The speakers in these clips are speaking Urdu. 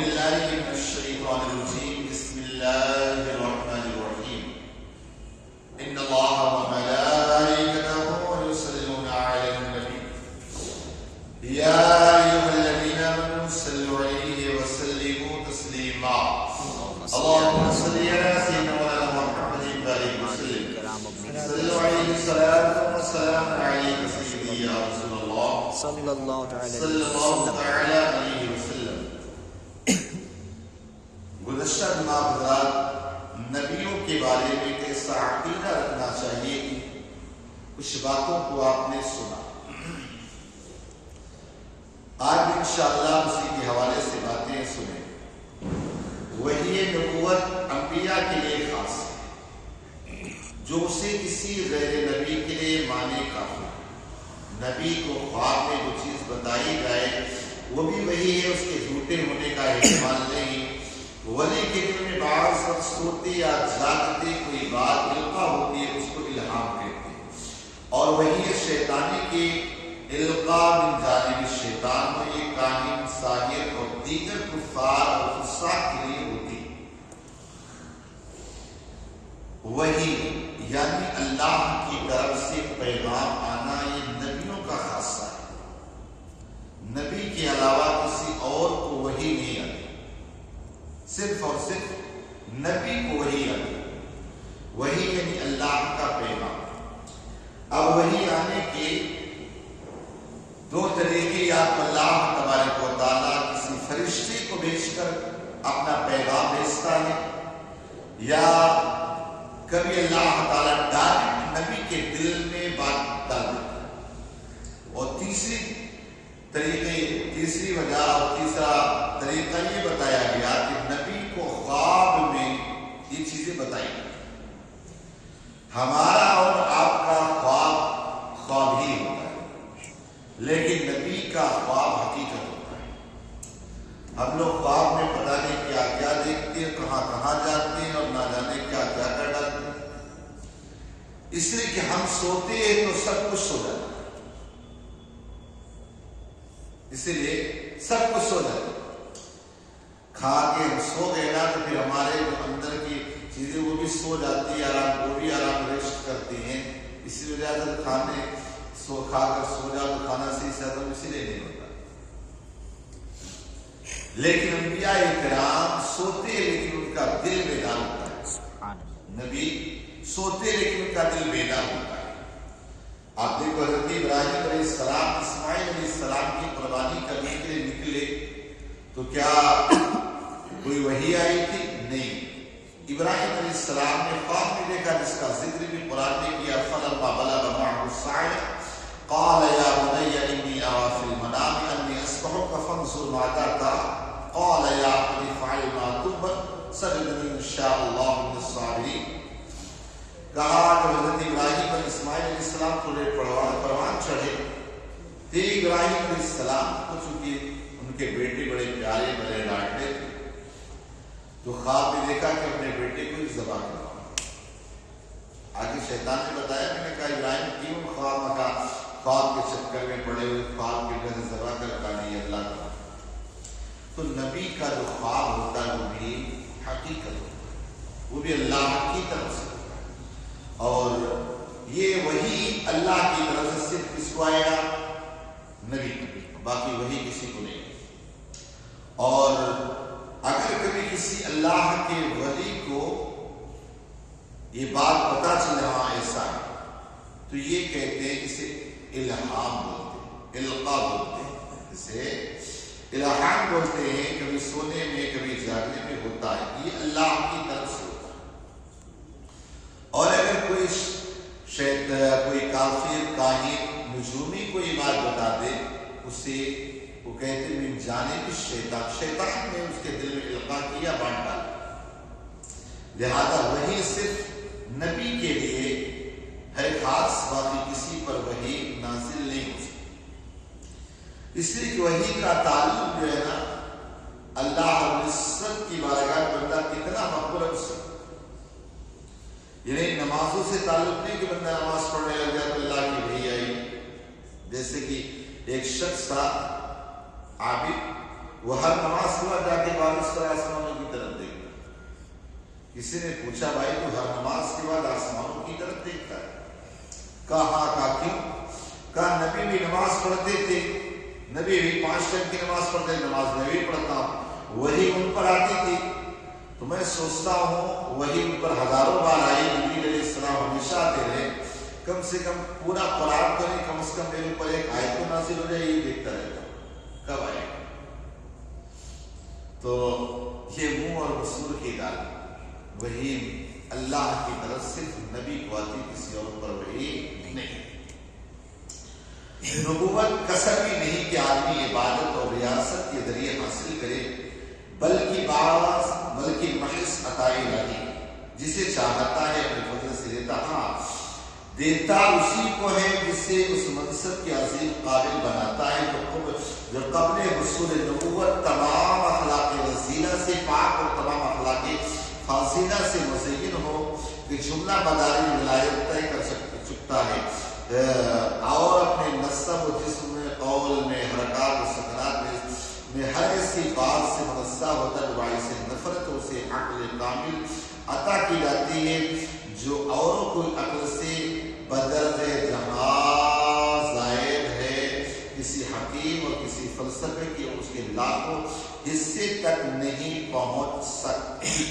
بالله من الشيطان الرجيم بسم الله الرحمن الرحيم إن الله وملائكته يصلون على النبي يا أيها الذين آمنوا صلوا عليه وسلموا تسليما اللهم صل على سيدنا مولانا محمد وآله وسلم صلوا عليه الصلاة والسلام عليك سيدي يا رسول الله صلی اللہ تعالی علیہ وسلم. گزشتہ جمعہ حضرات نبیوں کے بارے میں کیسا عقیدہ رکھنا چاہیے کچھ باتوں کو آپ نے سنا. آج بھی انشاءاللہ اسی کے حوالے سے باتیں سنیں. وحی نبوت انبیاء کے لیے خاص ہے، جو اسے کسی غیر نبی کے لیے مانے کافی. نبی کو خواب میں جو چیز بتائی جائے وہ بھی وہی ہے، اس کے جھوٹے ہونے کا احتمال نہیں. ولی کے دل میں بعض وقت سوتے یا جاگتے کوئی بات القا ہوتی ہے، اس کو الہام کہتے ہیں، اور وہی شیطانی کے القا من جانب الشیطان میں یہ کاہن، ساحر اور دیگر کفار اور فساق کے لیے ہوتی. وہی یعنی اللہ کی طرف سے پیغام آنا یہ نبیوں کا خاصہ ہے. نبی کے علاوہ کسی اور کو وحی نہیں آتی، صرف اور صرف نبی کو وحی آتی. وحی یعنی اللہ کا پیغام. اب وحی آنے کے دو طریقے، یا تو اللہ تبارک و تعالیٰ کسی فرشتے کو بھیج کر اپنا پیغام بھیجتا ہے، یا کبھی اللہ تعالیٰ ڈائریکٹ نبی کے دل میں بات ڈال دیتا ہے. اور تیسری وجہ اور تیسرا طریقہ یہ بتایا گیا کہ نبی کو خواب میں یہ چیزیں بتائی گئی. ہمارا اور آپ کا خواب ہی ہوتا ہے، لیکن نبی کا خواب حقیقت ہوتا ہے. ہم لوگ خواب میں پتہ نہیں کیا کیا دیکھتے ہیں، کہاں کہاں جاتے ہیں، اور نہ جانے کیا کیا کر ڈالتے ہیں. اس لیے کہ ہم سوتے ہیں تو سب کچھ سو جاتا ہے، اسی لیے سب کچھ سو جاتا ہے. کھا کے ہم سو گئے نا تو پھر ہمارے جو اندر کی چیزیں وہ بھی سو جاتی ہے، وہ بھی آرام ریسٹ کرتی ہیں. اسی وجہ سے کھا کر سو جاؤ تو کھانا صحیح سے ہضم اسی لیے نہیں ہوتا. لیکن انبیاء کرام سوتے لیکن ان کا دل بیدار ہوتا ہے. نبی سوتے لیکن ان کا دل بیدار ہوتا ہے. آپ دیکھو حضرت ابراہیم علیہ السلام اسماعیل علیہ السلام کی قربانی کرنے کے لیے نکلے تو کیا کوئی وحی آئی تھی؟ نہیں. ابراہیم علیہ السلام نے خواب میں دیکھا، جس کا ذکر بھی قرآن نے کیا. فلما بلغ معه السعي قال يا بني إني أرى في المنام أني أذبحك فانظر ماذا ترى قال يا أبت افعل ما تؤمر ستجدني إن شاء الله من الصابرين. کہا کہ حضرت ابراہیم علیہ اسماعیل علیہ السلام تھوڑے پروان چڑھے تھے. ابراہیم علیہ السلام کو چونکہ ان کے بیٹے بڑے پیارے بڑے لاڈلے تھے تو خواب میں دیکھا کہ اپنے بیٹے کو ذبح کرا. آگے شیطان نے بتایا، میں نے کہا ابراہیم کیوں خواب کے چکر میں پڑے ہوئے، خواب کی وجہ سے ذبح کرتا نہیں اللہ کا. تو نبی کا جو خواب ہوتا ہے وہ بھی حقیقت ہوتا ہے، وہ بھی اللہ کی طرف سے. اور یہ وہی اللہ کی طرف سے صرف کس کو آئے گا؟ نبی. باقی وہی کسی کو نہیں. اور اگر کبھی کسی اللہ کے ولی کو یہ بات پتا چل رہا ایسا ہے تو یہ کہتے ہیں اسے الہام بولتے ہیں، القا بولتے ہیں. اسے الہام بولتے ہیں. کبھی سونے میں کبھی جاگنے میں ہوتا ہے، یہ اللہ کی طرف سے. اور اگر کوئی کافر کاہن نجومی کو یہ بات بتا دے اسے وہ کہتے ہیں من جانب شیطان نے اس کے دل میں القا کیا، بانٹ ڈالا. لہذا وہی صرف نبی کے لیے ہے خاص، باقی کسی پر وحی نازل نہیں ہو سکتی. اس لیے کہ وحی کا تعلق جو ہے نا اللہ العزت کی بارگاہ بندہ کتنا مقبول ہے اس سے. یعنی نمازوں سے تعلق نہیں کہ بندہ نماز پڑھنے لگ جائے تو اللہ کی وحی آئی. جیسے کہ ایک شخص تھا عابد، وہ ہر نماز کے بعد جا کے بارش پر آسمانوں کی طرف دیکھتا ہے۔ کسی نے پوچھا بھائی تو ہر نماز کے بعد آسمانوں کی طرف دیکھتا ہے؟ کہا کیوں؟ کہا نبی بھی نماز پڑھتے تھے، نبی بھی 5 ٹائم کی نماز پڑھتے، نماز میں بھی پڑھتا ہوں، وہی ان پر آتی تھی، تو میں سوچتا ہوں وہی ان پر ہزاروں بار آئی، جبریل علیہ السلام ہمیشہ آتے رہے، کم سے کم پورا قرآن تو نہیں، کم از کم میرے اوپر ایک آیت تو نازل ہو جائے، یہ دیکھتا رہتا ہوں کب آئے گا۔ تو یہ منہ اور مسور کی دال وہی اللہ کی طرف صرف نبی کو آتی، کسی اور پر وہی نہیں۔ نبوت کسب ہی نہیں کہ آدمی عبادت اور ریاست کے ذریعے حاصل کرے، بلکہ محض عطا الہی، جسے چاہتا ہے اپنے فضل سے دیتا، ہاں دیتا اسی کو ہے جس سے اس منصب کے عظیم قابل بناتا ہے جو قبل حصول نبوت تمام اخلاق رذیلہ سے پاک اور تمام اخلاق فاضلہ سے مزین ہو، کہ جملہ مداری ولایت طے کر چکتا ہے اور اپنے نسب و جسم میں، قول میں، حرکات و سکنات میں ہر ایسی بات سے منصہ ہوتا ہے باعث نفرت اسے عقل کامل عطا کی جاتی ہے جو اوروں کو عقل سے بدرجہ جہاں زائد ہے، کسی حکیم اور کسی فلسفے کی اس کے لاکھوں حصے تک نہیں پہنچ سکتی۔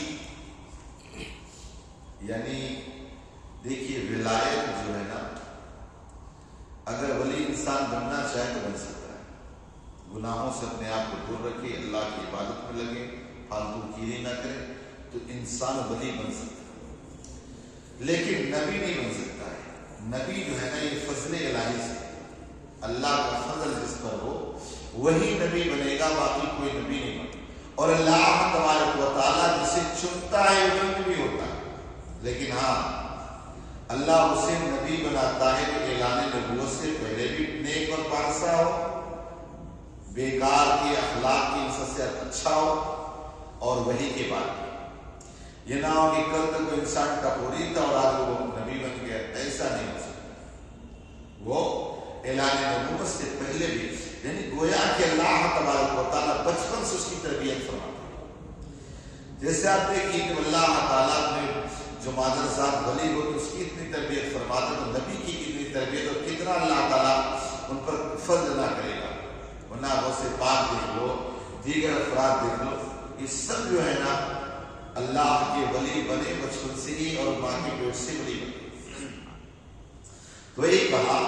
یعنی دیکھیے ولایت جو ہے نا، اگر ولی انسان بننا چاہے تو بن سکتا ہے، گناہوں سے اپنے آپ کو دور رکھے، اللہ کی عبادت میں لگے، فالتو کیری نہ کرے، تو انسان ولی بن سکتا ہے، لیکن نبی نہیں بن سکتا ہے۔ نبی جو ہے نا یہ فضل الہی سے، اللہ کا فضل جس پر ہو وہی نبی بنے گا، باقی کوئی نبی نہیں بنے۔ اور اللہ تبارک و تعالیٰ جسے چنتا ہے وہ نبی ہوتا ہے، لیکن ہاں اللہ اسے نبی بناتا ہے کہ اعلان نبوت سے پہلے بھی نیک اور پارسا ہو، بیکار کی اخلاق کی انسان سے اچھا ہو، اور وہی کے بعد یہ نہ ہو کہ کل تک وہ انسان ٹپوری تھا اور آج وہ نبی بن گیا، ایسا نہیں ہو سکتا۔ وہ اعلان نبوت سے پہلے بھی، یعنی گویا کہ اللہ تبارک و تعالیٰ بچپن سے اس کی تربیت فرماتا ہے۔ جیسے آپ دیکھیے کہ اللہ تعالیٰ نے جو مادر ذات ولی ہو تو اس کی اتنی تربیت فرماتا، تو نبی کی کتنی تربیت اور کتنا اللہ تعالیٰ ان پر فضل نہ کرے گا۔ ورنہ وہ سے پاک دیکھ لو، دیگر افراد دیکھ لو، یہ سب جو ہے نا اللہ کے ولی بنے بچپن سے ہی، اور ماں کے پیٹ سے ولی بنے۔ تو یہ کہا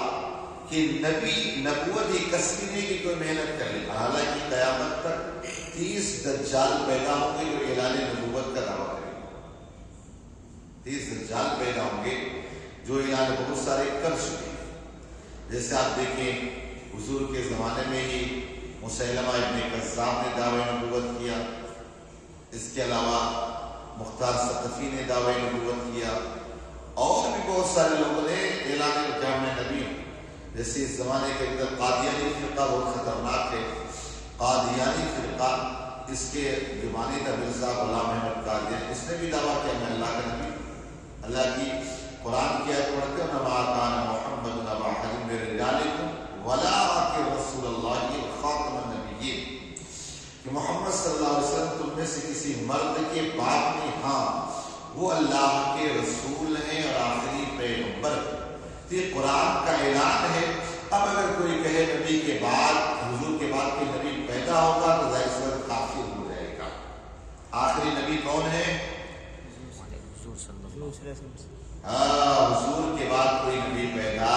کہ نبی نبوت یہ کسبی نہیں کہ کوئی محنت کر لے، حالانکہ قیامت تک 30 دجال پیدا ہوں گے جو اعلان نبوت کا دعویٰ کریں گے۔ 30 دجال پیدا ہوں گے جو اعلان بہت سارے کر چکے ہیں۔ جیسے آپ دیکھیں حضور کے زمانے میں ہی مسیلمہ ابن کذاب نے دعوی نبوت کیا، اس کے علاوہ مختار ثقفی نے دعوی نبوت کیا، اور بھی بہت سارے لوگوں نے اعلان کیا میں نبی ہوں۔ جیسے اس زمانے کے اندر قادیانی فرقہ بہت خطرناک ہے، قادیانی فرقہ، اس کے جو بانی تھا مرزا غلام احمد قادیانی، اس نے بھی دعویٰ کیا میں اللہ کا نبی، اللہ کی قرآن کی آیت پڑھتے ہیں وما کان محمد ابا احد من رجالکم ولکن رسول اللہ خاتم النبیین، کہ محمد صلی اللہ علیہ وسلم تم میں سے کسی مرد کے باپ نہیں، ہاں وہ اللہ کے رسول ہیں اور آخری پیغمبر۔ تو یہ قرآن کا اعلان ہے۔ اب اگر کوئی کہے نبی کے بعد، حضور کے بعد کوئی نبی پیدا ہوگا تو ظاہر سی بات کافر ہو جائے گا۔ آخری نبی کون ہے؟ حضور کے بعد کوئی نبی پیدا